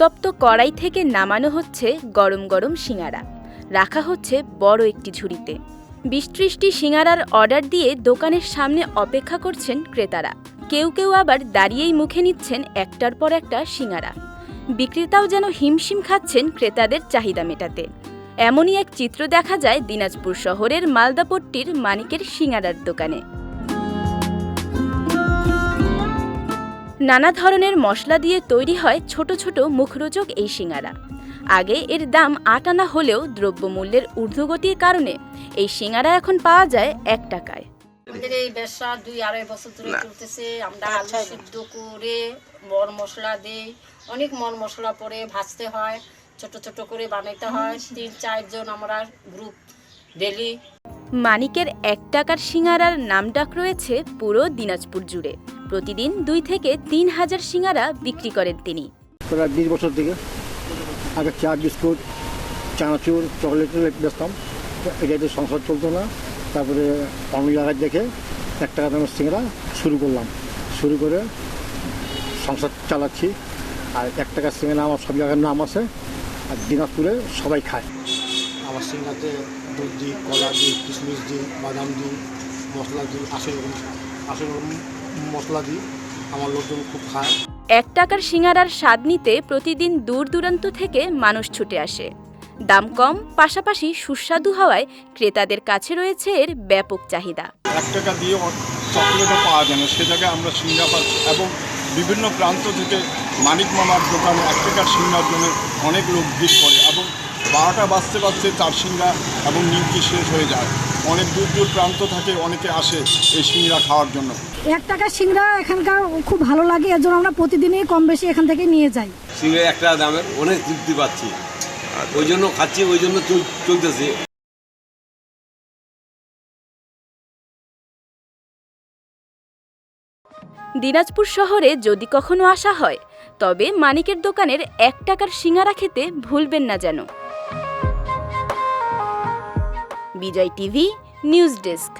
উত্তপ্ত কড়াই থেকে নামানো হচ্ছে গরম গরম সিঙাড়া। রাখা হচ্ছে বড় একটি ঝুড়িতে। ২০-৩০টি সিঙাড়ার অর্ডার দিয়ে দোকানের সামনে অপেক্ষা করছেন ক্রেতারা। কেউ কেউ আবার দাঁড়িয়েই মুখে নিচ্ছেন একটার পর একটা সিঙাড়া। বিক্রেতাও যেন হিমশিম খাচ্ছেন ক্রেতাদের চাহিদা মেটাতে। এমনই এক চিত্র দেখা যায় দিনাজপুর শহরের মালদাপট্টির মানিকের সিঙাড়ার দোকানে। নানা ধরনের মশলা দিয়ে তৈরি হয় ছোট ছোট মুখরোচক এই সিঙাড়া। আগে এর দাম ৮ আনা হলেও দ্রব্যমূল্যের ঊর্ধ্বগতির কারণে এই সিঙাড়া এখন পাওয়া যায় ১ টাকায়। আমাদের এই ব্যবসা ২-২.৫ বছর ধরে চলতেছে। আমরা আলু সিদ্ধ করে মর মশলা দিই, অনেক মর মশলা পরে ভাজতে হয়, ছোট ছোট করে বানাইতে হয়। ৩-৪ জন আমরা গ্রুপ ডেলি। মানিকের ১ টাকার সিঙাড়ার নামডাক রয়েছে পুরো দিনাজপুর জুড়ে। প্রতিদিন ২ থেকে ৩ হাজার সিঙাড়া বিক্রি করেন তিনি। প্রায় ২০ বছর থেকে আগে চা বিস্কুট চানাচুর চকলেট বেচতাম, এটা সংসার চলতো না। তারপরে অন্য জায়গায় দেখে ১ টাকা দামের সিঙাড়া শুরু করে সংসার চালাচ্ছি। আর ১ টাকার সিঙাড়া আমার সব জায়গার নাম আছে, আর দিনাজপুরে সবাই খায়। আমার সিঙাড়াতে দুধ দিই, কলা দিই, কিশমিশ দিই, বাদাম দিই, মশলা দিই, ৮০ রকম মশলা দিই। আমার লোকজন খুব খায়। ১ টাকার সিঙাড়ার স্বাদ নিতে প্রতিদিন দূর দূরান্ত থেকে মানুষ ছুটে আসে। দাম কম, পাশাপাশি সুস্বাদু হওয়ায় ক্রেতাদের কাছে রয়েছে এর ব্যাপক চাহিদা। ১ টাকা দিয়ে চকলেটও পাওয়া যায় না, সে জায়গায় আমরা সিঙাড়া পাচ্ছি। এবং বিভিন্ন প্রান্ত থেকে মানিক মামার দোকানে ১ টাকার সিঙাড়ার জন্য অনেক লোক ভিড় করে এবং ১২টা বাজতে বাজতে চার সিঙাড়া এবং নিমকি শেষ হয়ে যায়। অনেক দূর দূর প্রান্ত থেকে অনেকে আসে এই সিঙাড়া খাওয়ার জন্য। ১ টাকার সিঙাড়া এখানকার খুব ভালো লাগে, এর জন্য আমরা প্রতিদিনই কম বেশি এখান থেকে নিয়ে যাই। সিঙাড়া ১ টাকা দামের অনেক তৃপ্তি পাচ্ছি, ওই জন্য খাচ্ছি, ওই জন্য চলতেছে। দিনাজপুর শহরে যদি কখনো আসা হয়, তবে মানিকের দোকানের ১ টাকার সিঙাড়া খেতে ভুলবেন না যেন। বিজয় টিভি নিউজ ডেস্ক।